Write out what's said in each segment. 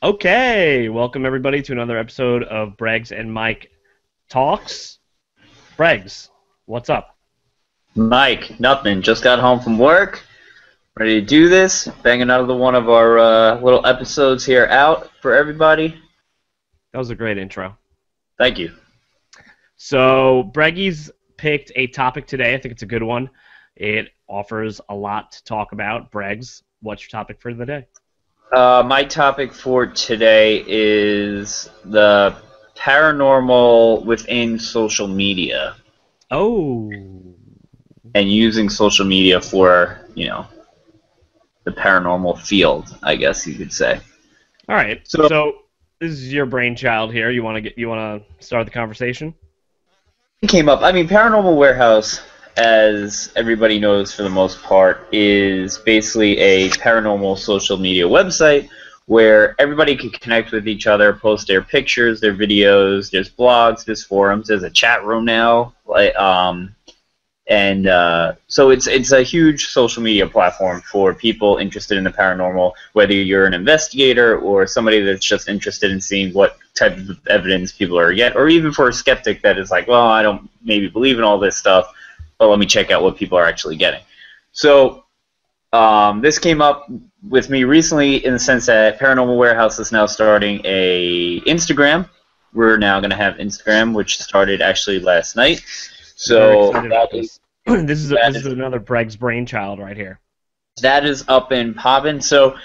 Okay, welcome everybody to another episode of Breggs and Mike Talks. Breggs, what's up? Mike, nothing. Just got home from work. Ready to do this. Bang another one of our little episodes here out for everybody. That was a great intro. Thank you. So, Breggy's picked a topic today. I think it's a good one. It offers a lot to talk about. Breggs, what's your topic for the day? My topic for today is the paranormal within social media Oh. and using social media for, the paranormal field, I guess you could say. All right. So this is your brainchild here. You want to start the conversation? It came up. Paranormal Warehouse, as everybody knows for the most part, is basically a paranormal social media website where everybody can connect with each other, post their pictures, their videos. There's blogs, there's forums, there's a chat room now, so it's a huge social media platform for people interested in the paranormal, whether you're an investigator or somebody that's just interested in seeing what type of evidence people are getting, or even for a skeptic that is like, well, I don't maybe believe in all this stuff, but let me check out what people are actually getting. So this came up with me recently in the sense that Paranormal Warehouse is now starting a Instagram. We're now going to have Instagram, which started actually last night. So this is another Breggs brainchild right here. That is up and popping. So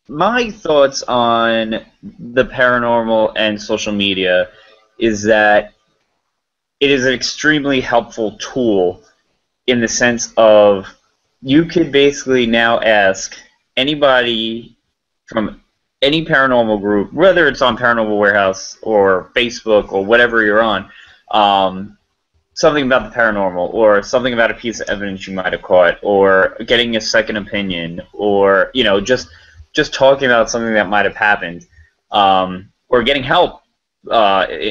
my thoughts on the paranormal and social media is that it is an extremely helpful tool in the sense of you could basically now ask anybody from any paranormal group, whether it's on Paranormal Warehouse or Facebook or whatever you're on, something about the paranormal or something about a piece of evidence you might have caught, or getting a second opinion, or just talking about something that might have happened, or getting help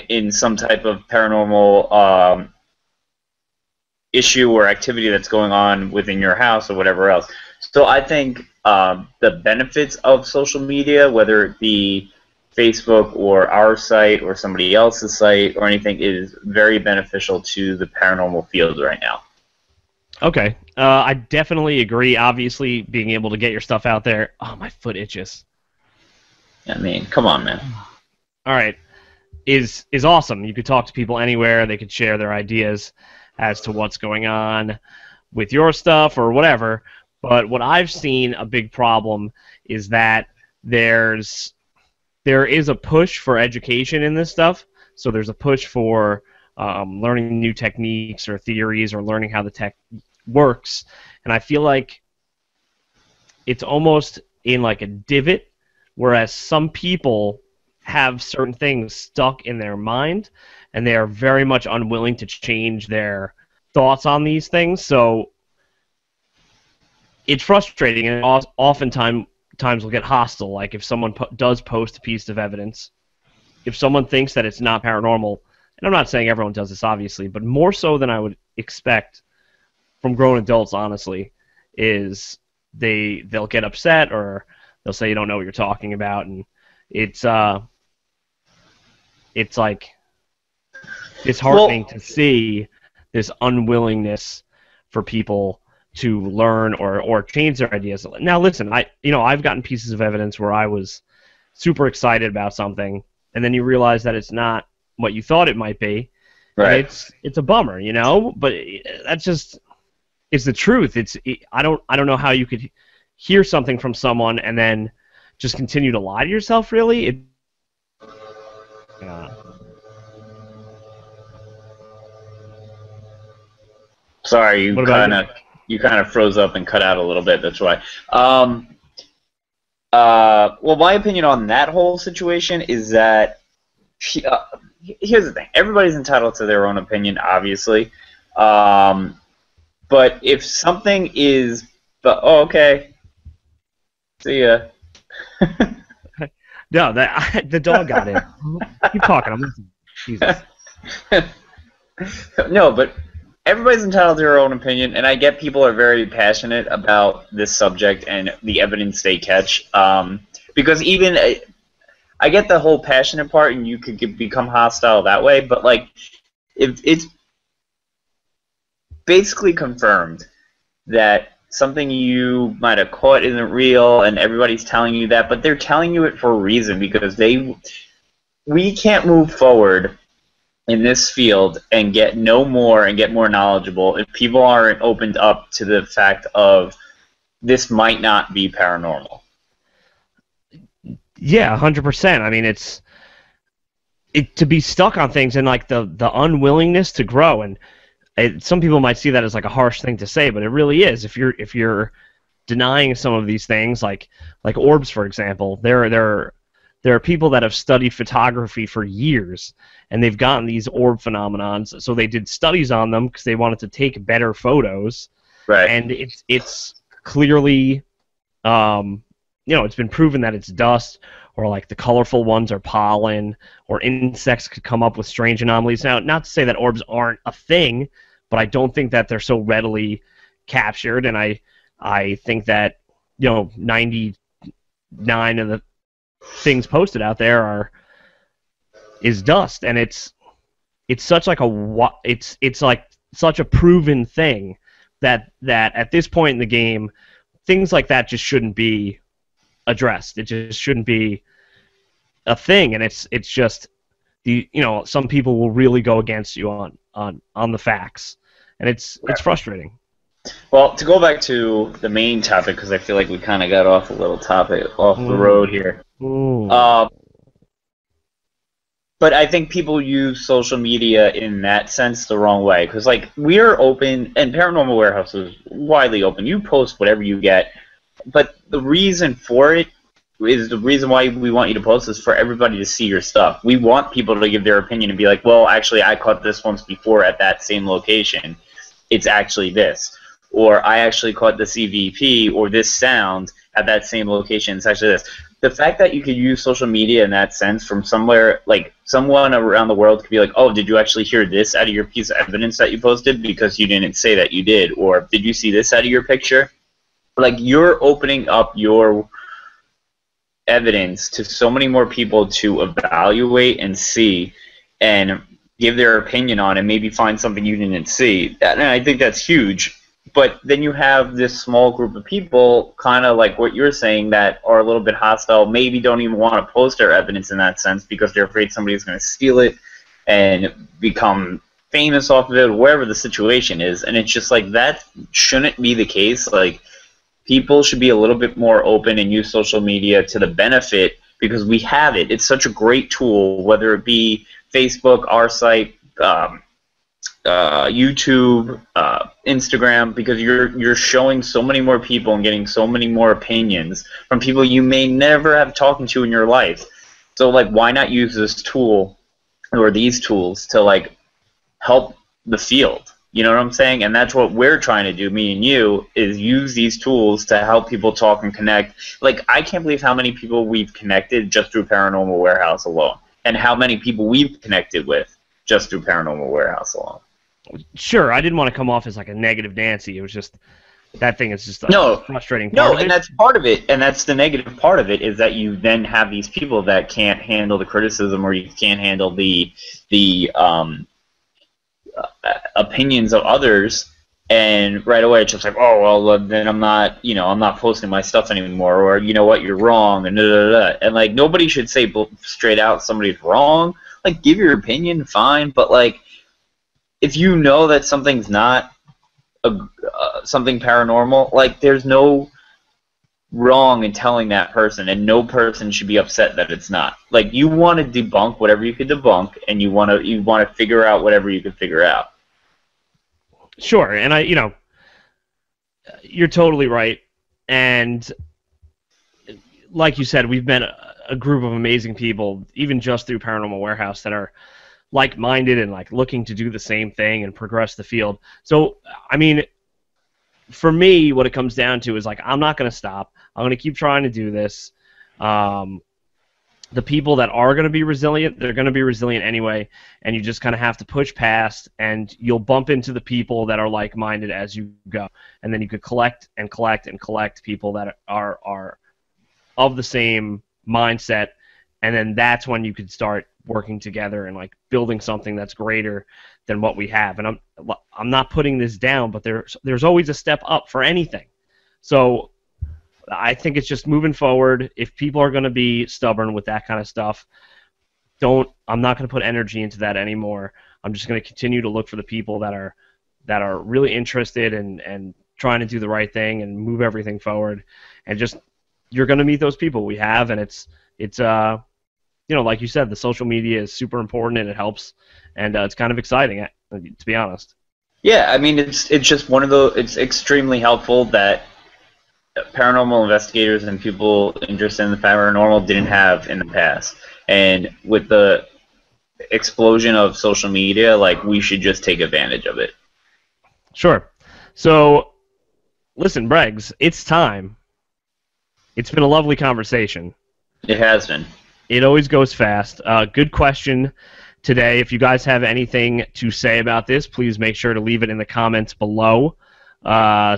in some type of paranormal issue or activity that's going on within your house or whatever else. So I think the benefits of social media, whether it be Facebook or our site or somebody else's site or anything, is very beneficial to the paranormal field right now. Okay. I definitely agree. Obviously, being able to get your stuff out there. Oh, my foot itches. Come on, man. All right. Is awesome. You could talk to people anywhere. They could share their ideas as to what's going on with your stuff or whatever. But what I've seen a big problem is that there is a push for education in this stuff. So there's a push for learning new techniques or theories or learning how the tech works. And I feel like it's almost in like a divot, whereas some people have certain things stuck in their mind and they are very much unwilling to change their thoughts on these things. So it's frustrating, and oftentimes will get hostile. Like if someone does post a piece of evidence, if someone thinks that it's not paranormal, and I'm not saying everyone does this, obviously, but more so than I would expect from grown adults, honestly, is they'll get upset or they'll say you don't know what you're talking about, and it's like disheartening to see this unwillingness for people to learn or change their ideas. Now, listen, I've gotten pieces of evidence where I was super excited about something, and then you realize that it's not what you thought it might be. Right. It's a bummer, but that's just it's the truth. I don't know how you could hear something from someone and then just continue to lie to yourself. Really, Sorry, you kind of froze up and cut out a little bit. That's why. Well, my opinion on that whole situation is that here's the thing: everybody's entitled to their own opinion, obviously. But if something is, okay, see ya. No, the dog got in. Keep talking. I'm listening. Jesus. No, but everybody's entitled to their own opinion, and I get people are very passionate about this subject and the evidence they catch. Because even I get the whole passionate part, and you could become hostile that way. But like, if it's basically confirmed that something you might have caught isn't real, and everybody's telling you that, but they're telling you it for a reason, because we can't move forward in this field and get more knowledgeable if people aren't opened up to the fact of this might not be paranormal. Yeah, 100%. I mean, it's to be stuck on things and like the unwillingness to grow, and some people might see that as like a harsh thing to say, but it really is. If you're denying some of these things, like orbs, for example, there are people that have studied photography for years, and they've gotten these orb phenomenons. So they did studies on them because they wanted to take better photos. Right. And it's clearly, it's been proven that it's dust, or like the colorful ones are pollen, or insects could come up with strange anomalies. Now, not to say that orbs aren't a thing, but I don't think that they're so readily captured, and I think that 99 of the things posted out there is dust, and it's such like it's like such a proven thing that at this point in the game, things like that just shouldn't be addressed. It just shouldn't be a thing, and it's just some people will really go against you on the facts, and it's frustrating. Well, to go back to the main topic, because I feel like we kind of got off the road here. But I think people use social media in that sense the wrong way, because like we are open, and Paranormal Warehouse is widely open. You post whatever you get, but the reason for it is the reason why we want you to post is for everybody to see your stuff. We want people to give their opinion and be like, well, actually, I caught this once before at that same location. It's actually this. Or I actually caught this EVP or this sound at that same location. It's actually this. The fact that you could use social media in that sense from somewhere, like someone around the world could be like, oh, did you actually hear this out of your piece of evidence that you posted because you didn't say that you did? Or did you see this out of your picture? Like, you're opening up your evidence to so many more people to evaluate and see and give their opinion on and maybe find something you didn't see. And I think that's huge. But then you have this small group of people, kind of like what you're saying, that are a little bit hostile, maybe don't even want to post their evidence in that sense because they're afraid somebody's going to steal it and become famous off of it, wherever the situation is. And it's just like, that shouldn't be the case. Like, people should be a little bit more open and use social media to the benefit, because we have it. It's such a great tool, whether it be Facebook, our site, YouTube, Instagram, because you're showing so many more people and getting so many more opinions from people you may never have talked to in your life. So like, why not use this tool or these tools to like help the field? You know what I'm saying? And that's what we're trying to do, me and you, is use these tools to help people talk and connect. Like, I can't believe how many people we've connected just through Paranormal Warehouse alone, and how many people we've connected with just through Paranormal Warehouse alone. Sure, I didn't want to come off as like a negative Nancy. It was just, that thing is just a frustrating part of it. And that's part of it, and that's the negative part of it, is that you then have these people that can't handle the criticism, or you can't handle the opinions of others, and right away it's just like, oh, well, then I'm not posting my stuff anymore, or you know what, you're wrong, and and like, nobody should say straight out somebody's wrong. Like, give your opinion, fine, but like, if you know that something's not something paranormal, like, there's no wrong in telling that person, and no person should be upset that it's not. Like, you want to debunk whatever you could debunk, and you want to figure out whatever you could figure out. Sure, and you're totally right. And like you said, we've met a group of amazing people, even just through Paranormal Warehouse, that are like-minded and like looking to do the same thing and progress the field. So, I mean, for me, what it comes down to is like, I'm not going to stop. I'm going to keep trying to do this. the people that are going to be resilient, they're going to be resilient anyway, and you just kind of have to push past, and you'll bump into the people that are like-minded as you go, and then you could collect and collect and collect people that are of the same mindset, and then that's when you could start working together and like building something that's greater than what we have. And I'm not putting this down, but there's always a step up for anything. So I think it's just moving forward. If people are going to be stubborn with that kind of stuff, I'm not going to put energy into that anymore. I'm just going to continue to look for the people that are really interested and trying to do the right thing and move everything forward. And just you're going to meet those people we have, and it's like you said, the social media is super important and it helps, and it's kind of exciting, to be honest. Yeah, I mean it's just it's extremely helpful that paranormal investigators and people interested in the paranormal didn't have in the past. And with the explosion of social media, like, we should just take advantage of it. Sure. So, listen, Breggs, it's time. It's been a lovely conversation. It has been. It always goes fast. Good question today. If you guys have anything to say about this, please make sure to leave it in the comments below.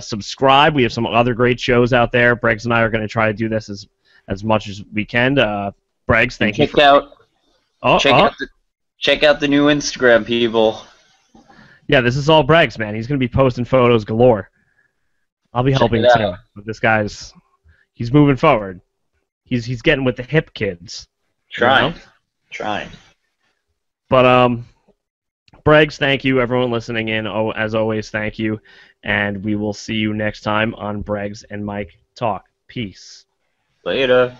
Subscribe. We have some other great shows out there. Breggs and I are going to try to do this as much as we can. Breggs, thank you. Check out the new Instagram, people. Yeah, this is all Breggs, man. He's going to be posting photos galore. I'll be helping too. But this he's moving forward. He's getting with the hip kids. Trying. But Breggs, thank you. Everyone listening in, as always, thank you. And we will see you next time on Breggs and Mike Talk. Peace. Later.